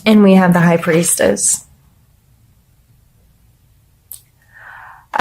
And we have the High Priestess.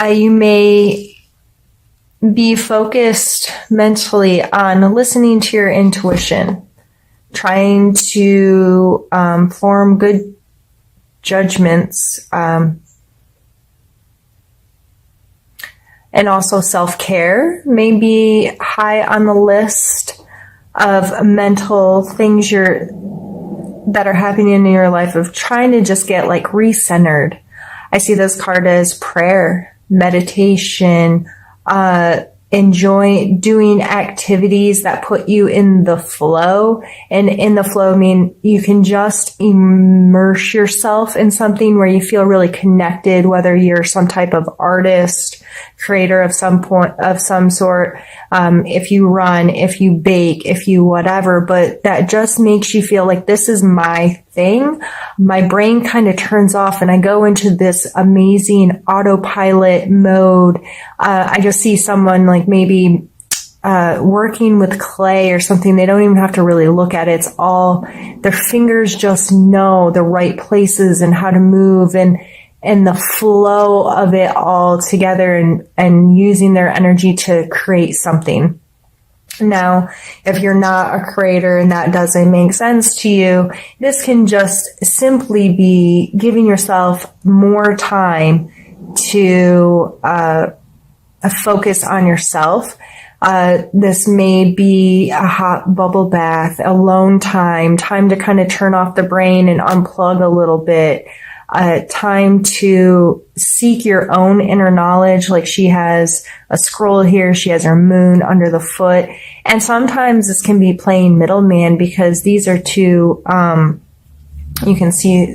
You may be focused mentally on listening to your intuition, trying to form good judgments, and also self-care may be high on the list of mental things that are happening in your life, of trying to just get like recentered. I see this card as prayer, meditation, enjoy doing activities that put you in the flow. And in the flow, I mean, you can just immerse yourself in something where you feel really connected, whether you're some type of artist, creator of some sort, if you run, if you bake, if you whatever, but that just makes you feel like this is my thing. My brain kind of turns off and I go into this amazing autopilot mode. I just see someone like maybe working with clay or something. They don't even have to really look at it. It's all, their fingers just know the right places and how to move, and the flow of it all together, and using their energy to create something. Now, if you're not a creator and that doesn't make sense to you, this can just simply be giving yourself more time to focus on yourself. This may be a hot bubble bath, alone time to kind of turn off the brain and unplug a little bit. Time to seek your own inner knowledge. Like she has a scroll here, she has her moon under the foot. And sometimes this can be playing middleman, because these are two, you can see,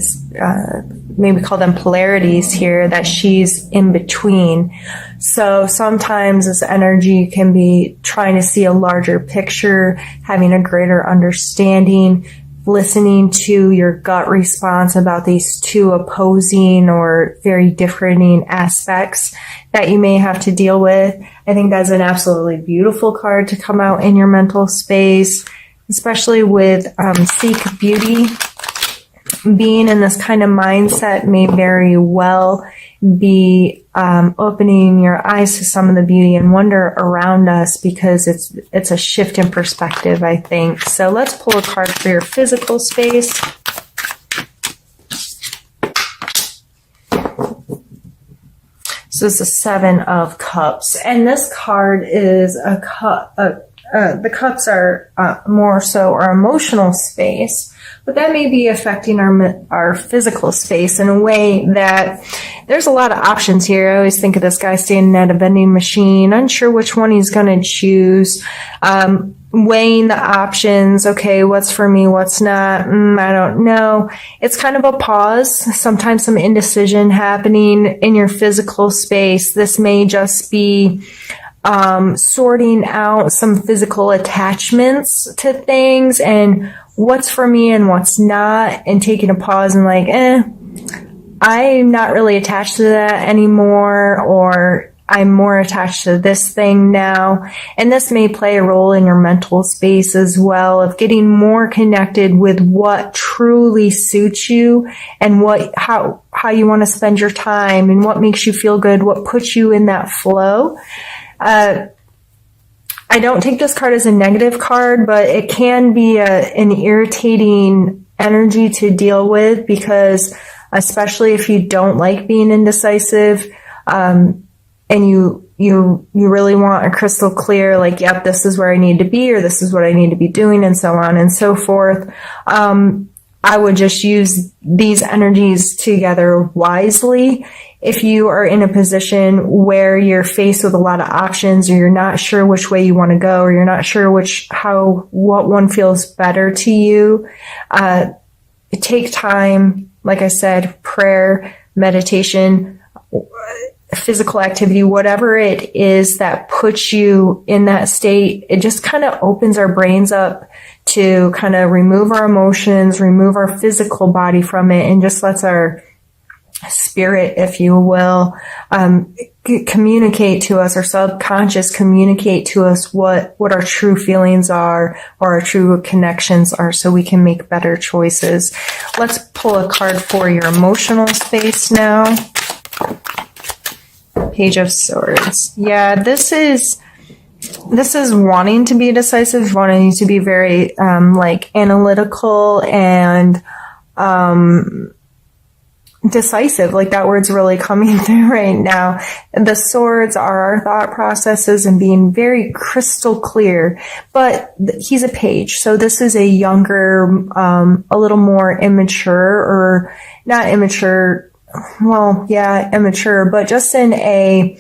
maybe call them polarities here, that she's in between. So sometimes this energy can be trying to see a larger picture, having a greater understanding, listening to your gut response about these two opposing or very differing aspects that you may have to deal with. I think that's an absolutely beautiful card to come out in your mental space, especially with Seek Beauty. Being in this kind of mindset may very well be opening your eyes to some of the beauty and wonder around us, because it's a shift in perspective, I think. So let's pull a card for your physical space. So it's the Seven of Cups, and this card is a cup. The cups are more so our emotional space, but that may be affecting our physical space in a way that there's a lot of options here. I always think of this guy standing at a vending machine, unsure which one he's going to choose, weighing the options. Okay, what's for me, what's not? I don't know. It's kind of a pause, sometimes some indecision happening in your physical space. This may just be sorting out some physical attachments to things and what's for me and what's not, and taking a pause and like, I'm not really attached to that anymore, or I'm more attached to this thing now. And this may play a role in your mental space as well, of getting more connected with what truly suits you and how you want to spend your time and what makes you feel good, what puts you in that flow. I don't take this card as a negative card, but it can be an irritating energy to deal with, because especially if you don't like being indecisive, and you really want a crystal clear, like, yep, this is where I need to be, or this is what I need to be doing, and so on and so forth. I would just use these energies together wisely. If you are in a position where you're faced with a lot of options, or you're not sure which way you want to go, or you're not sure what one feels better to you, take time, like I said, prayer, meditation, physical activity, whatever it is that puts you in that state. It just kind of opens our brains up to kind of remove our emotions, remove our physical body from it, and just lets our spirit, if you will, communicate to us, our subconscious communicate to us what our true feelings are or our true connections are, so we can make better choices. Let's pull a card for your emotional space now. Page of Swords. Yeah, this is wanting to be decisive, wanting to be very like analytical and decisive. Like, that word's really coming through right now. The swords are our thought processes and being very crystal clear. But he's a page, so this is a younger, a little more immature, or not immature. Well, yeah, immature, but just in a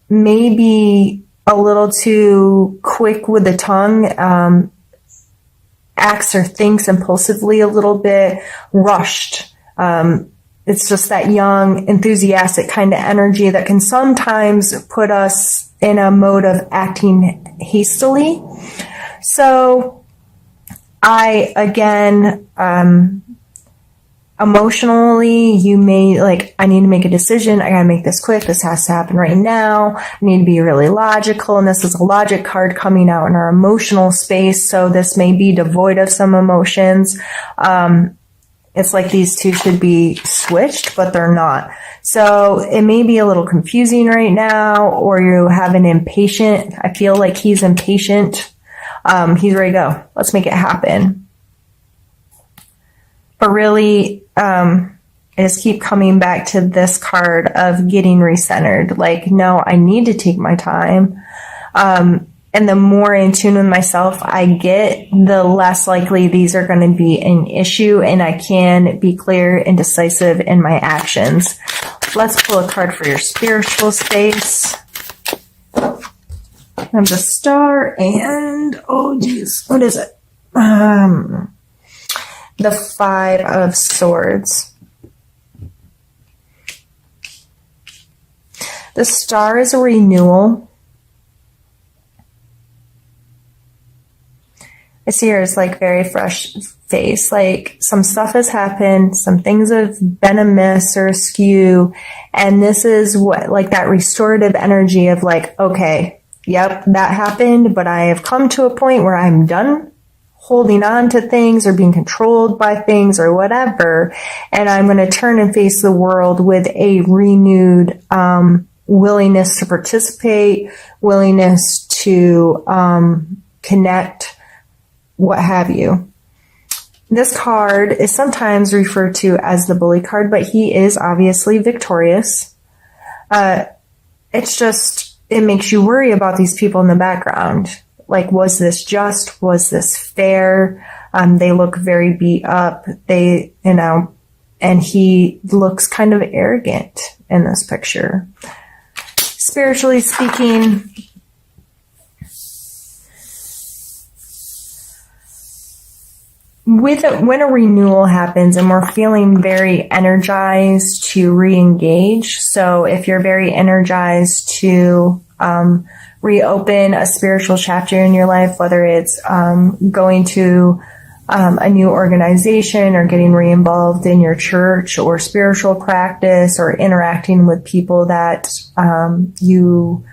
maybe a little too quick with the tongue, acts or thinks impulsively, a little bit rushed. It's just that young, enthusiastic kind of energy that can sometimes put us in a mode of acting hastily. So emotionally, you may like, I need to make a decision. I gotta make this quick. This has to happen right now. I need to be really logical. And this is a logic card coming out in our emotional space. So this may be devoid of some emotions. It's like these two should be switched, but they're not. So it may be a little confusing right now, or you have an impatient. I feel like he's impatient. He's ready to go. Let's make it happen. But really, I just keep coming back to this card of getting recentered. Like, no, I need to take my time. And the more in tune with myself I get, the less likely these are going to be an issue, and I can be clear and decisive in my actions. Let's pull a card for your spiritual space. I have the Star and, oh geez, what is it? The Five of Swords. The Star is a renewal. I see her as like very fresh face, like some stuff has happened, some things have been amiss or askew, and this is what, like that restorative energy of like, okay, yep, that happened, but I have come to a point where I'm done holding on to things or being controlled by things or whatever, and I'm going to turn and face the world with a renewed willingness to participate, willingness to connect, what have you. This card is sometimes referred to as the bully card, but he is obviously victorious. It's just, it makes you worry about these people in the background. Like, was this just? Was this fair? They look very beat up. And he looks kind of arrogant in this picture. Spiritually speaking, when a renewal happens and we're feeling very energized to re-engage, so if you're very energized to reopen a spiritual chapter in your life, whether it's going to a new organization or getting re-involved in your church or spiritual practice or interacting with people that you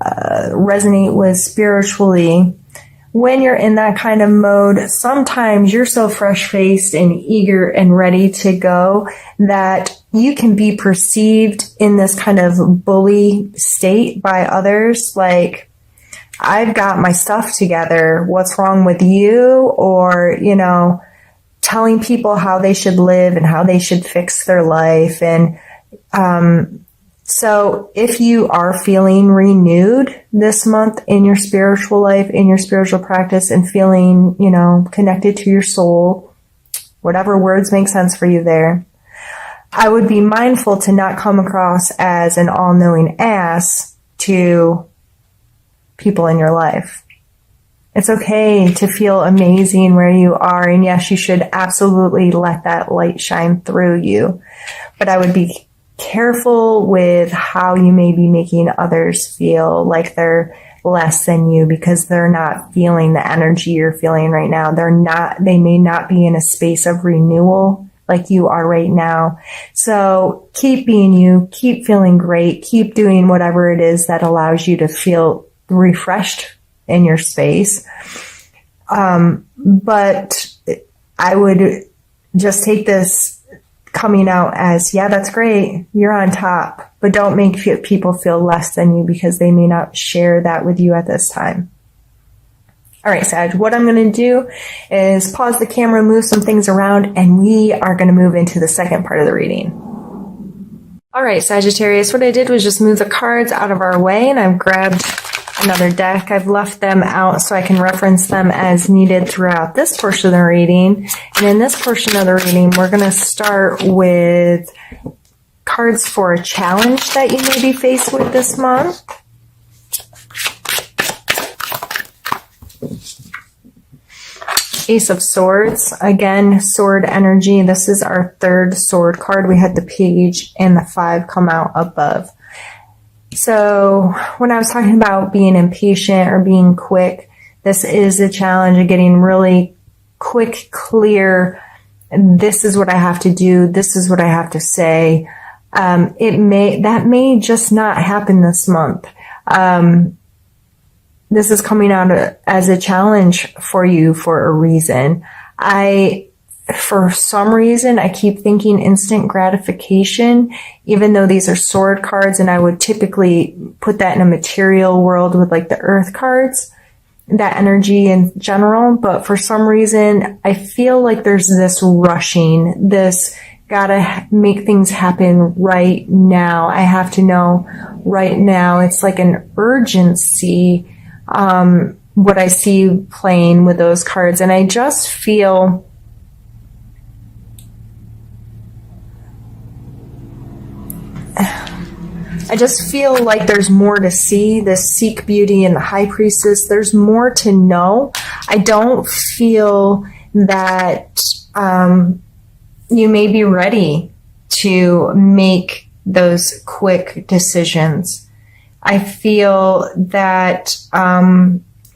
resonate with spiritually, when you're in that kind of mode, sometimes you're so fresh-faced and eager and ready to go that you can be perceived in this kind of bully state by others. Like, I've got my stuff together. What's wrong with you? Or, telling people how they should live and how they should fix their life. And, so if you are feeling renewed this month in your spiritual life, in your spiritual practice, and feeling, connected to your soul, whatever words make sense for you there, I would be mindful to not come across as an all-knowing ass to people in your life. It's okay to feel amazing where you are, and yes, you should absolutely let that light shine through you. But I would be careful with how you may be making others feel like they're less than you because they're not feeling the energy you're feeling right now. They may not be in a space of renewal like you are right now. So keep being you, keep feeling great, keep doing whatever it is that allows you to feel refreshed in your space. But I would just take this coming out as, yeah, that's great. You're on top, but don't make people feel less than you because they may not share that with you at this time. All right, Sag, what I'm going to do is pause the camera, move some things around, and we are going to move into the second part of the reading. All right, Sagittarius, what I did was just move the cards out of our way, and I've grabbed another deck. I've left them out so I can reference them as needed throughout this portion of the reading. And in this portion of the reading, we're going to start with cards for a challenge that you may be faced with this month. Ace of Swords. Again, sword energy. This is our third sword card. We had the page and the 5 come out above. So when I was talking about being impatient or being quick, this is a challenge of getting really quick, clear. This is what I have to do. This is what I have to say. That may just not happen this month. This is coming out as a challenge for you for a reason. For some reason, I keep thinking instant gratification, even though these are sword cards, and I would typically put that in a material world with like the earth cards, that energy in general. But for some reason, I feel like there's this rushing, this gotta make things happen right now. I have to know right now. It's like an urgency, what I see playing with those cards. And I just feel like there's more to see. This Seek Beauty and the High Priestess, there's more to know. I don't feel that you may be ready to make those quick decisions. I feel that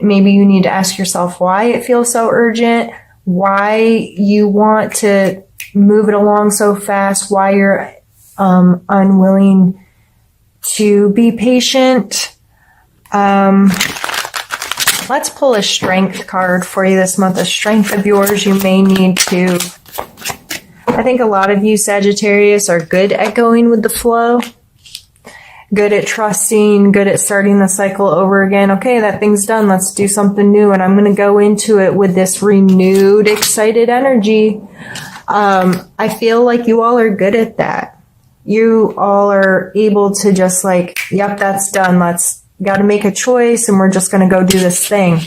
maybe you need to ask yourself why it feels so urgent, why you want to move it along so fast, why you're unwilling to be patient. Let's pull a strength card for you this month, a strength of yours you may need to. I think a lot of you Sagittarius are good at going with the flow, good at trusting, good at starting the cycle over again. Okay, that thing's done. Let's do something new. And I'm going to go into it with this renewed, excited energy. I feel like you all are good at that. You all are able to just like, yep, that's done. Got to make a choice and we're just going to go do this thing.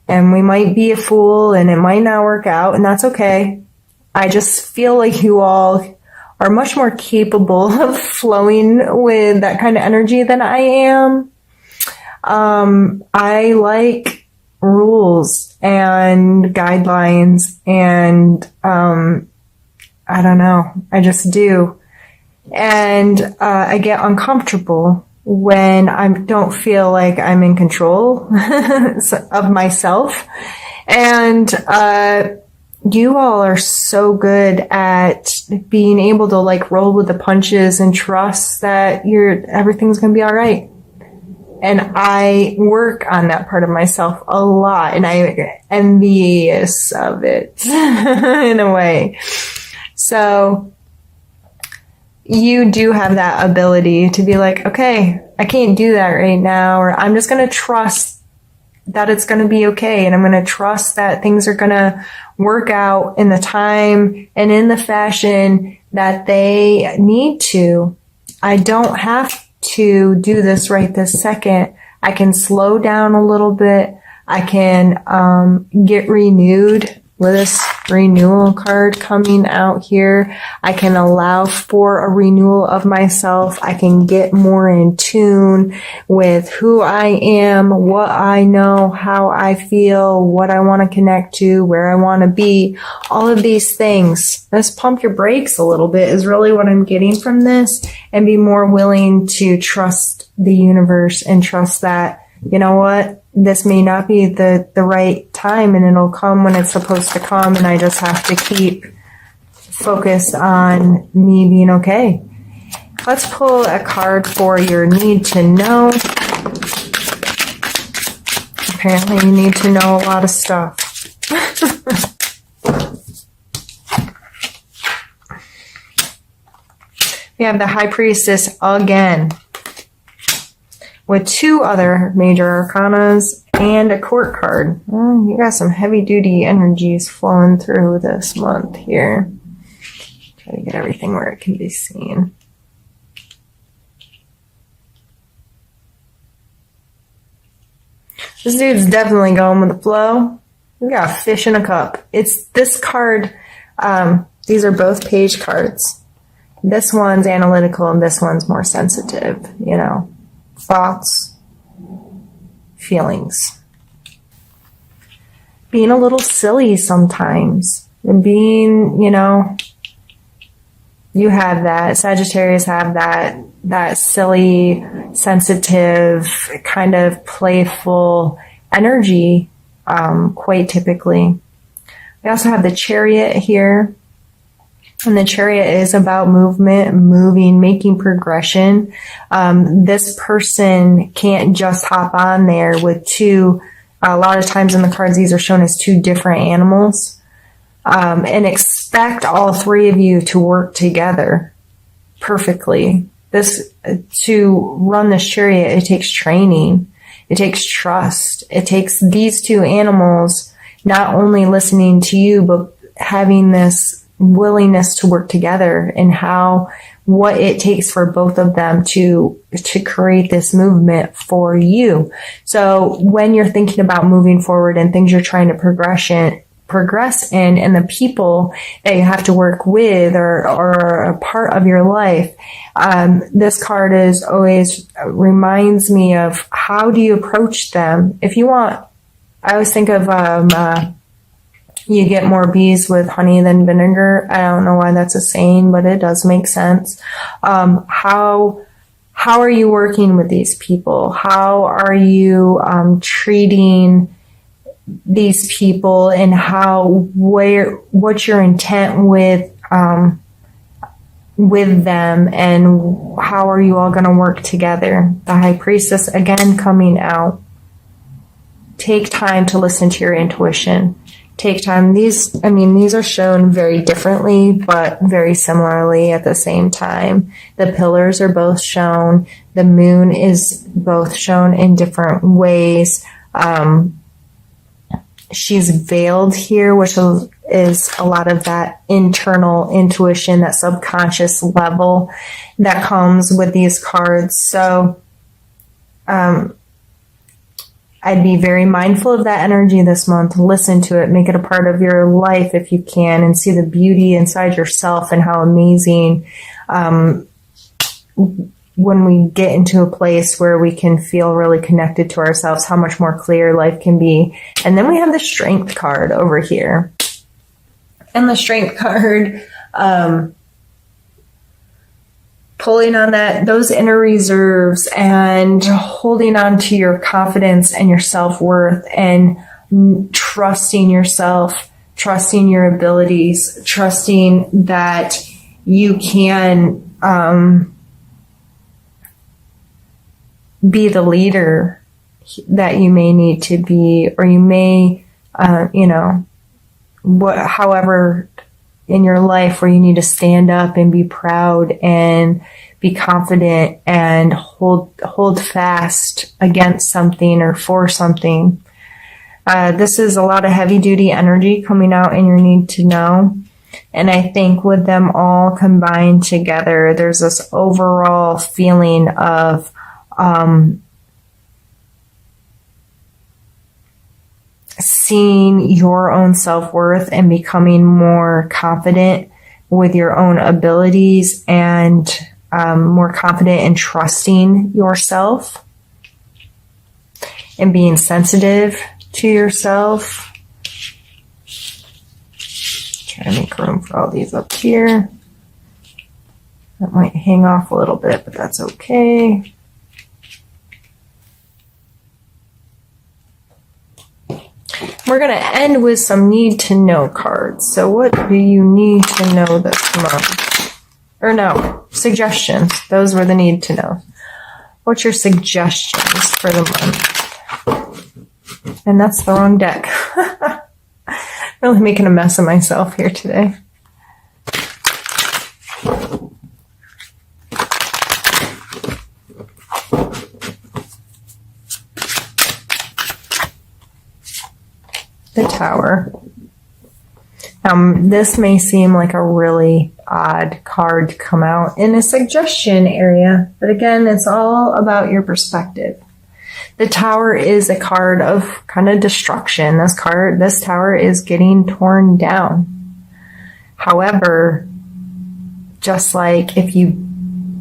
And we might be a fool and it might not work out, and that's okay. I just feel like you all are much more capable of flowing with that kind of energy than I am. I like rules and guidelines and, I don't know. I just do. And I get uncomfortable when I don't feel like I'm in control of myself. And you all are so good at being able to like roll with the punches and trust that everything's going to be all right. And I work on that part of myself a lot, and I'm envious of it in a way. So you do have that ability to be like, okay, I can't do that right now, or I'm just going to trust that it's going to be okay. And I'm going to trust that things are going to work out in the time and in the fashion that they need to. I don't have to do this right this second. I can slow down a little bit. I can get renewed with this renewal card coming out here. I can allow for a renewal of myself. I can get more in tune with who I am, what I know, how I feel, what I want to connect to, where I want to be, all of these things. Let's pump your brakes a little bit is really what I'm getting from this, and be more willing to trust the universe and trust that, you know what? This may not be the right time, and it'll come when it's supposed to come, and I just have to keep focus on me being okay. Let's pull a card for your need to know. Apparently you need to know a lot of stuff. We have the High Priestess again, with 2 other major arcanas and a court card. You got some heavy-duty energies flowing through this month here. Try to get everything where it can be seen. This dude's definitely going with the flow. We got a fish in a cup. It's this card. These are both page cards. This one's analytical and this one's more sensitive, you know. Thoughts, feelings. Being a little silly sometimes. And being, you know, you have that. Sagittarius have that silly, sensitive, kind of playful energy, quite typically. We also have the Chariot here. And the Chariot is about movement, moving, making progression. This person can't just hop on there with 2. A lot of times in the cards, these are shown as 2 different animals. And expect all 3 of you to work together perfectly. To run this Chariot, it takes training. It takes trust. It takes these 2 animals not only listening to you, but having this willingness to work together, and what it takes for both of them to create this movement for you. So when you're thinking about moving forward and things you're trying to progress in, and the people that you have to work with or a part of your life, this card is always reminds me of how do you approach them. If you want, I always think of you get more bees with honey than vinegar. I don't know why that's a saying, but it does make sense. How are you working with these people? How are you treating these people, and what's your intent with them, and how are you all going to work together? The High Priestess again coming out. Take time to listen to your intuition. Take time. These are shown very differently, but very similarly at the same time. The pillars are both shown. The moon is both shown in different ways. She's veiled here, which is a lot of that internal intuition, that subconscious level that comes with these cards. So, I'd be very mindful of that energy this month. Listen to it. Make it a part of your life if you can, and see the beauty inside yourself and how amazing when we get into a place where we can feel really connected to ourselves, how much more clear life can be. And then we have the Strength card over here. And the Strength card, pulling on those inner reserves and holding on to your confidence and your self-worth, and trusting yourself, trusting your abilities, trusting that you can be the leader that you may need to be, or you may, however in your life where you need to stand up and be proud and be confident and hold fast against something or for something. This is a lot of heavy duty energy coming out in your need to know. And I think with them all combined together, there's this overall feeling of seeing your own self-worth and becoming more confident with your own abilities, and more confident in trusting yourself and being sensitive to yourself. Try to make room for all these up here. That might hang off a little bit, but that's okay. we're going to end with some need to know cards. So what do you need to know this month? Or no, suggestions. Those were the need to know. What's your suggestions for the month? And that's the wrong deck. Really making a mess of myself here today. The Tower. This may seem like a really odd card to come out in a suggestion area, but again, it's all about your perspective. The Tower is a card of kind of destruction. This tower is getting torn down. However, just like if you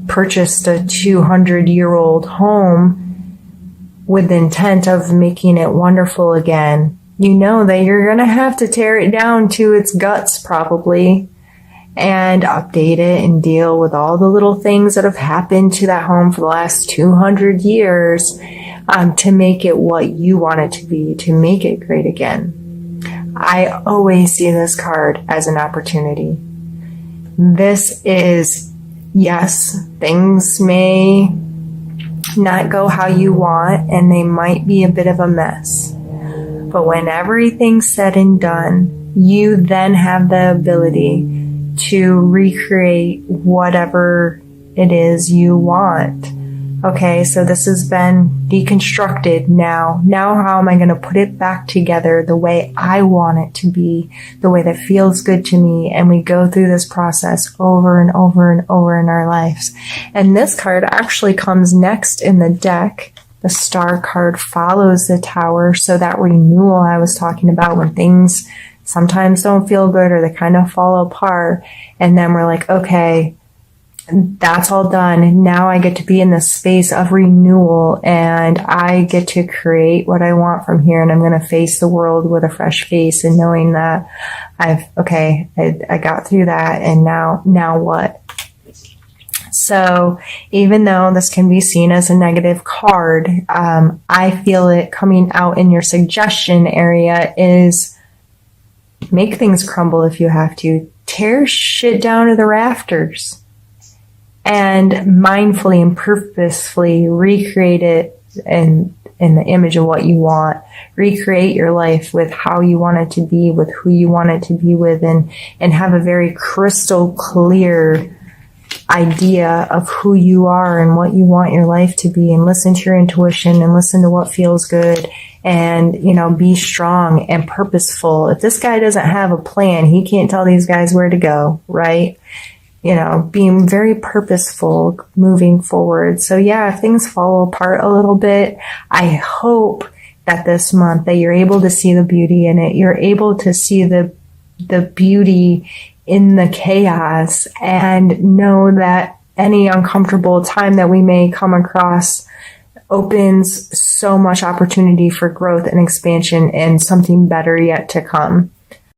purchased a 200-year-old home with the intent of making it wonderful again, you know that you're going to have to tear it down to its guts probably and update it and deal with all the little things that have happened to that home for the last 200 years to make it what you want it to be, to make it great again. I always see this card as an opportunity. This is, yes, things may not go how you want and they might be a bit of a mess. But when everything's said and done, you then have the ability to recreate whatever it is you want. Okay, so this has been deconstructed now. Now how am I going to put it back together the way I want it to be, the way that feels good to me? And we go through this process over and over and over in our lives. And this card actually comes next in the deck. The Star card follows the Tower, so that renewal I was talking about when things sometimes don't feel good or they kind of fall apart, and then we're like, okay, that's all done. Now I get to be in this space of renewal and I get to create what I want from here, and I'm going to face the world with a fresh face and knowing that I got through that, and now what? So even though this can be seen as a negative card, I feel it coming out in your suggestion area is make things crumble if you have to. Tear shit down to the rafters and mindfully and purposefully recreate it in the image of what you want. Recreate your life with how you want it to be, with who you want it to be with, and have a very crystal clear idea of who you are and what you want your life to be, and listen to your intuition and listen to what feels good, and be strong and purposeful. If this guy doesn't have a plan, he can't tell these guys where to go, right? Being very purposeful moving forward. So yeah, if things fall apart a little bit, I hope that this month that you're able to see the beauty in it. You're able to see the beauty in the chaos and know that any uncomfortable time that we may come across opens so much opportunity for growth and expansion and something better yet to come.